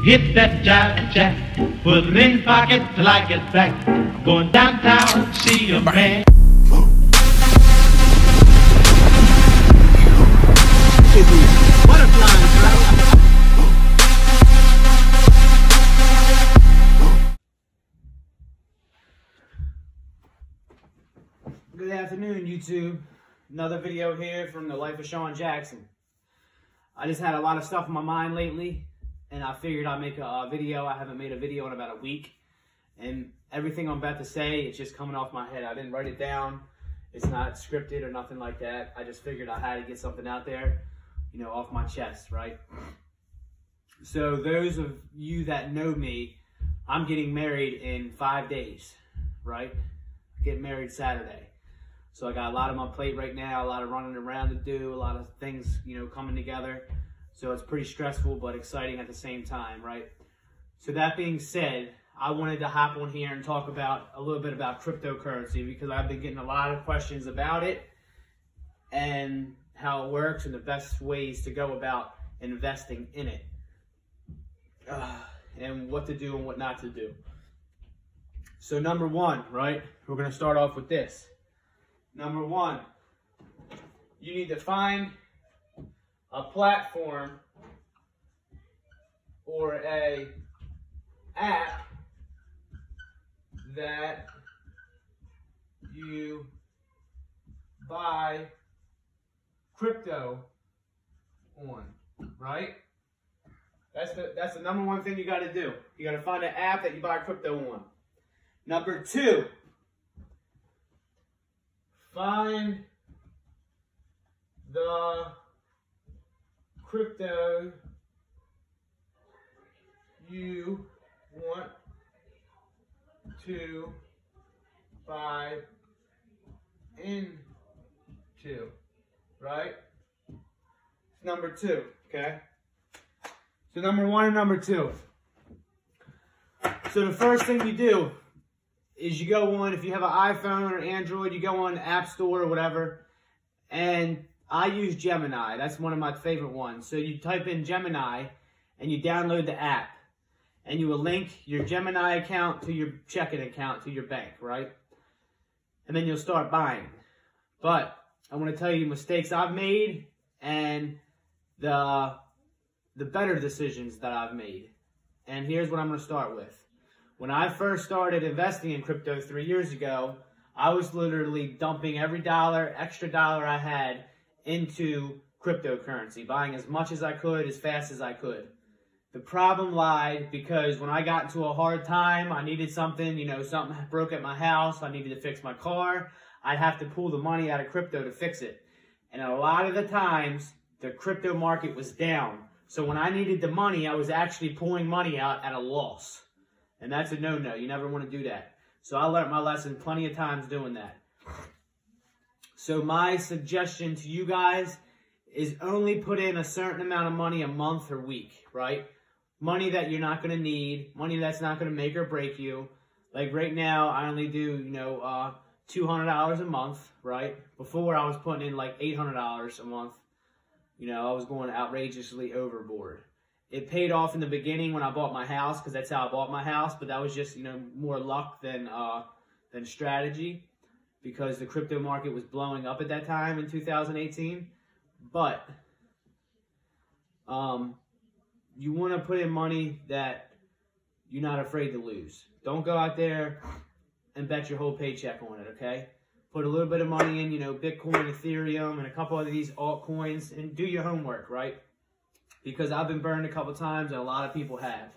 Hit that jive jack, put it in pocket till I get back. I'm going downtown to see a man. Good afternoon, YouTube. Another video here from the life of Sean Jackson. I just had a lot of stuff in my mind lately, and I figured I'd make a video. I haven't made a video in about a week, and everything I'm about to say, it's just coming off my head. I didn't write it down. It's not scripted or nothing like that. I just figured I had to get something out there, you know, off my chest, right? So those of you that know me, I'm getting married in 5 days, right? Getting married Saturday. So I got a lot on my plate right now, a lot of running around to do, a lot of things, you know, coming together. So it's pretty stressful, but exciting at the same time, right? So that being said, I wanted to hop on here and talk about a little bit about cryptocurrency because I've been getting a lot of questions about it and how it works and the best ways to go about investing in it. And what to do and what not to do. So number one, right? We're going to start off with this. Number one, you need to find a platform or a app that you buy crypto on, right? That's the number one thing you got to do. You got to find an app that you buy crypto on. Number two, find the crypto you want to buy into, right? Number two, okay? So number one and number two. So the first thing you do is you go on, if you have an iPhone or Android, you go on the App Store or whatever, and I use Gemini. That's one of my favorite ones. So you type in Gemini, and you download the app, and you will link your Gemini account to your checking account to your bank, right? And then you'll start buying. But I want to tell you mistakes I've made and the better decisions that I've made. And here's what I'm going to start with. When I first started investing in crypto 3 years ago, I was literally dumping every extra dollar I had into cryptocurrency, buying as much as I could, as fast as I could. The problem lied because when I got into a hard time, I needed something, you know, something broke at my house, I needed to fix my car, I'd have to pull the money out of crypto to fix it. And a lot of the times, the crypto market was down. So when I needed the money, I was actually pulling money out at a loss. And that's a no-no. You never want to do that. So I learned my lesson plenty of times doing that. So my suggestion to you guys is only put in a certain amount of money a month or week, right? Money that you're not going to need, money that's not going to make or break you. Like right now, I only do, you know, $200 a month, right? Before I was putting in like $800 a month. You know, I was going outrageously overboard. It paid off in the beginning when I bought my house because that's how I bought my house. But that was just, you know, more luck than strategy because the crypto market was blowing up at that time in 2018. But you want to put in money that you're not afraid to lose. Don't go out there and bet your whole paycheck on it, okay? Put a little bit of money in, you know, Bitcoin, Ethereum, and a couple of these altcoins, and do your homework, right? Because I've been burned a couple times, and a lot of people have.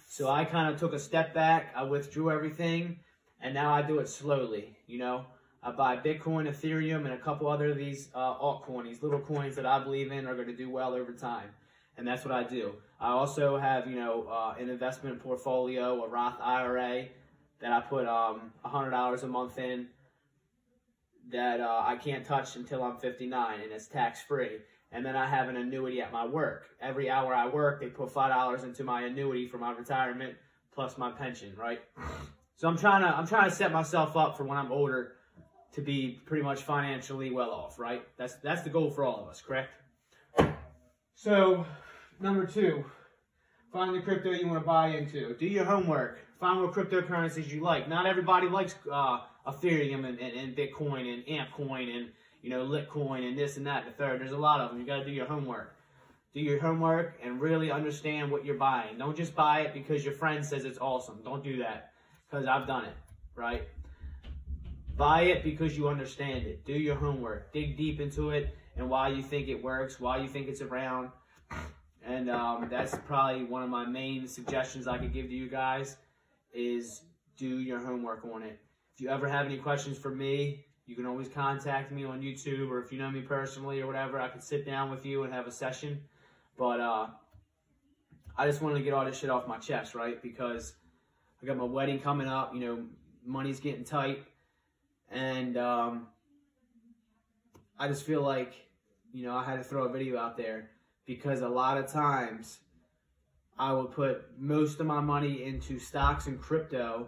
So I kind of took a step back, I withdrew everything, and now I do it slowly, you know? I buy Bitcoin, Ethereum, and a couple other of these altcoins, these little coins that I believe in are going to do well over time. And that's what I do. I also have, you know, an investment portfolio, a Roth IRA, that I put $100 a month in, that I can't touch until I'm 59, and it's tax-free. And then I have an annuity at my work. Every hour I work, they put $5 into my annuity for my retirement plus my pension, right? So I'm trying to set myself up for when I'm older to be pretty much financially well off, right? That's the goal for all of us, correct? So, number two, Find the crypto you want to buy into. Do your homework. Find what cryptocurrencies you like. Not everybody likes Ethereum and Bitcoin and Ampcoin and Litcoin and this and that and the third. There's a lot of them. You got to do your homework. Do your homework and really understand what you're buying. Don't just buy it because your friend says it's awesome. Don't do that, because I've done it, right? Buy it because you understand it. Do your homework. Dig deep into it and why you think it works, why you think it's around. And that's probably one of my main suggestions I could give to you guys is do your homework on it. If you ever have any questions for me, you can always contact me on YouTube, or if you know me personally or whatever, I could sit down with you and have a session. But I just wanted to get all this shit off my chest, right? Because I got my wedding coming up, money's getting tight. And I just feel like, I had to throw a video out there, because a lot of times I would put most of my money into stocks and crypto,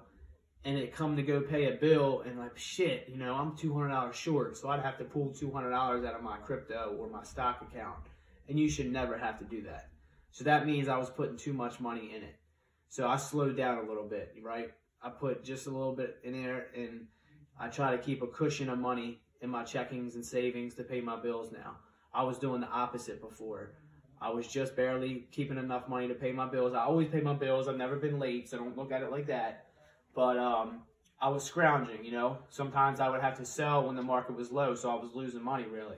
and it come to go pay a bill, and like, shit, I'm $200 short, so I'd have to pull $200 out of my crypto or my stock account. And you should never have to do that. So that means I was putting too much money in it. So I slowed down a little bit, right? I put just a little bit in there, and I try to keep a cushion of money in my checkings and savings to pay my bills now. I was doing the opposite before. I was just barely keeping enough money to pay my bills. I always pay my bills. I've never been late, so don't look at it like that. But I was scrounging, Sometimes I would have to sell when the market was low, so I was losing money, really.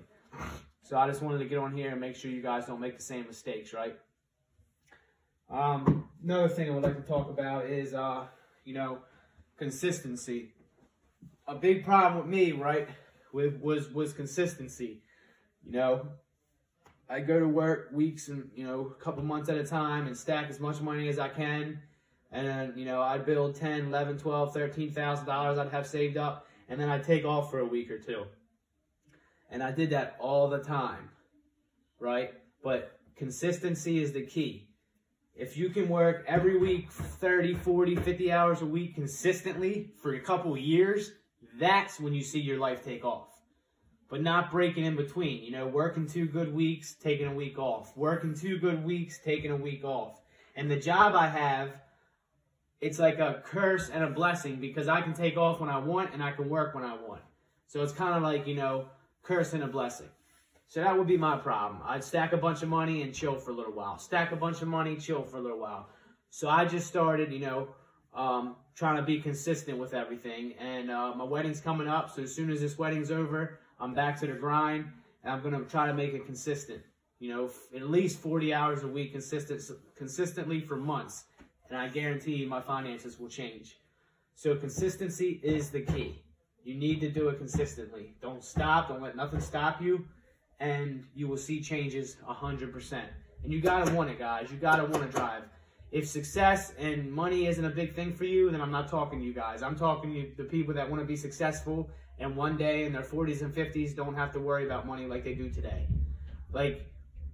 So I just wanted to get on here and make sure you guys don't make the same mistakes, right? Another thing I would like to talk about is, consistency. A big problem with me, right, was consistency. I go to work weeks and, a couple months at a time and stack as much money as I can. And then, I'd build $10, $11, $12, $13,000 I'd have saved up. And then I'd take off for a week or two. And I did that all the time, right? But consistency is the key. If you can work every week 30, 40, 50 hours a week consistently for a couple of years, that's when you see your life take off. But not breaking in between, working 2 good weeks, taking a week off. Working 2 good weeks, taking a week off. And the job I have, it's like a curse and a blessing, because I can take off when I want and I can work when I want. So it's kind of like, curse and a blessing. So that would be my problem. I'd stack a bunch of money and chill for a little while. Stack a bunch of money, chill for a little while. So I just started, trying to be consistent with everything. And my wedding's coming up, so as soon as this wedding's over, I'm back to the grind, and I'm going to try to make it consistent. At least 40 hours a week consistently for months. And I guarantee you my finances will change. So consistency is the key. You need to do it consistently. Don't stop. Don't let nothing stop you. And you will see changes 100%. And you got to want it, guys. You got to want to drive. If success and money isn't a big thing for you, then I'm not talking to you guys. I'm talking to the people that want to be successful and one day in their 40s and 50s don't have to worry about money like they do today. Like,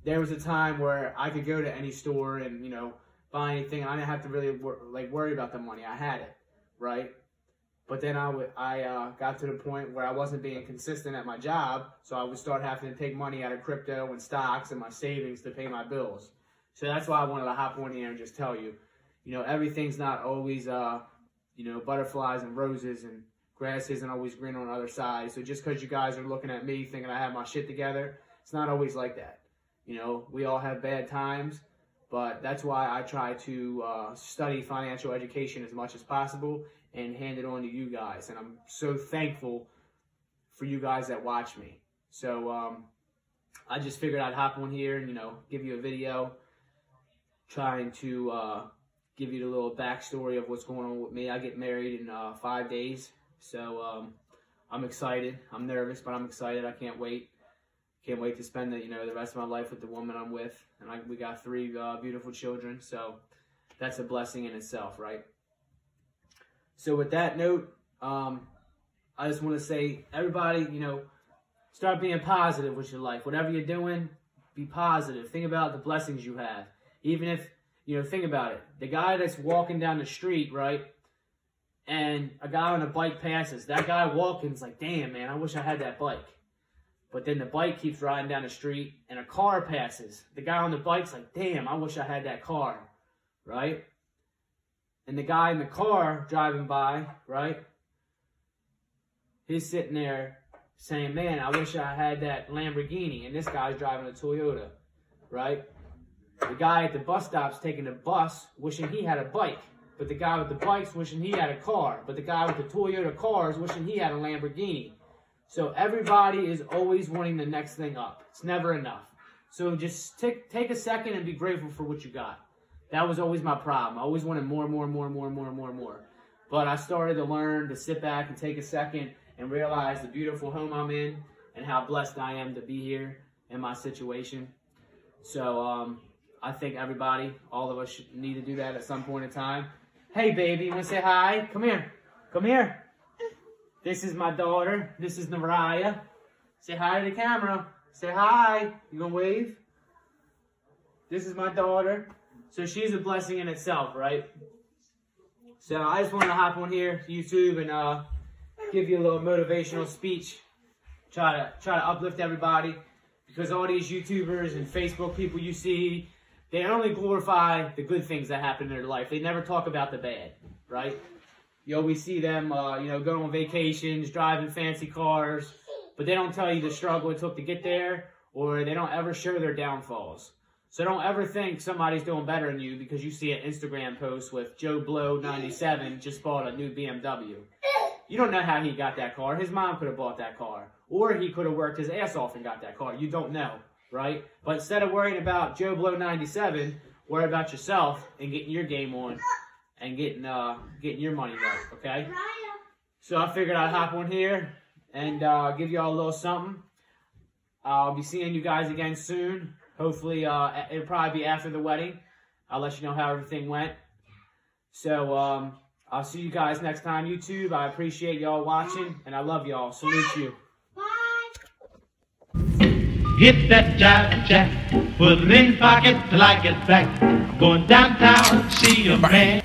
there was a time where I could go to any store and, buy anything, and I didn't have to really worry about the money. I had it, right? But then I got to the point where I wasn't being consistent at my job, so I would start having to take money out of crypto and stocks and my savings to pay my bills. So that's why I wanted to hop on here and just tell you, everything's not always, butterflies and roses, and grass isn't always green on the other side. So just because you guys are looking at me thinking I have my shit together, it's not always like that. We all have bad times, but that's why I try to study financial education as much as possible and hand it on to you guys. And I'm so thankful for you guys that watch me. So I just figured I'd hop on here and, give you a video trying to give you the little backstory of what's going on with me. I get married in 5 days, so I'm excited. I'm nervous, but I'm excited. I can't wait. Can't wait to spend the rest of my life with the woman I'm with. And we got 3 beautiful children, so that's a blessing in itself, right? So with that note, I just want to say, everybody, start being positive with your life. Whatever you're doing, be positive. Think about the blessings you have. Even if, think about it. The guy that's walking down the street, right, and a guy on a bike passes. That guy walking's like, damn, man, I wish I had that bike. But then the bike keeps riding down the street, and a car passes. The guy on the bike's like, damn, I wish I had that car. right? And the guy in the car driving by, right? He's sitting there saying, man, I wish I had that Lamborghini. And this guy's driving a Toyota, right? The guy at the bus stop's taking the bus, wishing he had a bike. But the guy with the bike's wishing he had a car. But the guy with the Toyota car is wishing he had a Lamborghini. So everybody is always wanting the next thing up. It's never enough. So just take a second and be grateful for what you got. That was always my problem. I always wanted more. But I started to learn to sit back and take a second and realize the beautiful home I'm in and how blessed I am to be here in my situation. So I think everybody, all of us, should need to do that at some point in time. Hey, baby, you want to say hi? Come here. Come here. This is my daughter. This is Naraya. Say hi to the camera. Say hi. You gonna wave? This is my daughter. So she's a blessing in itself, right? So I just wanted to hop on here, YouTube, and give you a little motivational speech. Try to uplift everybody, because all these YouTubers and Facebook people you see, they only glorify the good things that happen in their life. They never talk about the bad, right? You always see them, going on vacations, driving fancy cars, but they don't tell you the struggle it took to get there, or they don't ever show their downfalls. So don't ever think somebody's doing better than you because you see an Instagram post with Joe Blow 97 just bought a new BMW. You don't know how he got that car. His mom could have bought that car, or he could have worked his ass off and got that car. You don't know, right? But instead of worrying about Joe Blow 97, worry about yourself and getting your game on and getting your money right, okay? So I figured I'd hop on here and give y'all a little something. I'll be seeing you guys again soon. Hopefully, it'll probably be after the wedding. I'll let you know how everything went. So, I'll see you guys next time, YouTube. I appreciate y'all watching, and I love y'all. Salute you. Hit that jive jack, put it in pocket till I get back. I'm going downtown to see a man.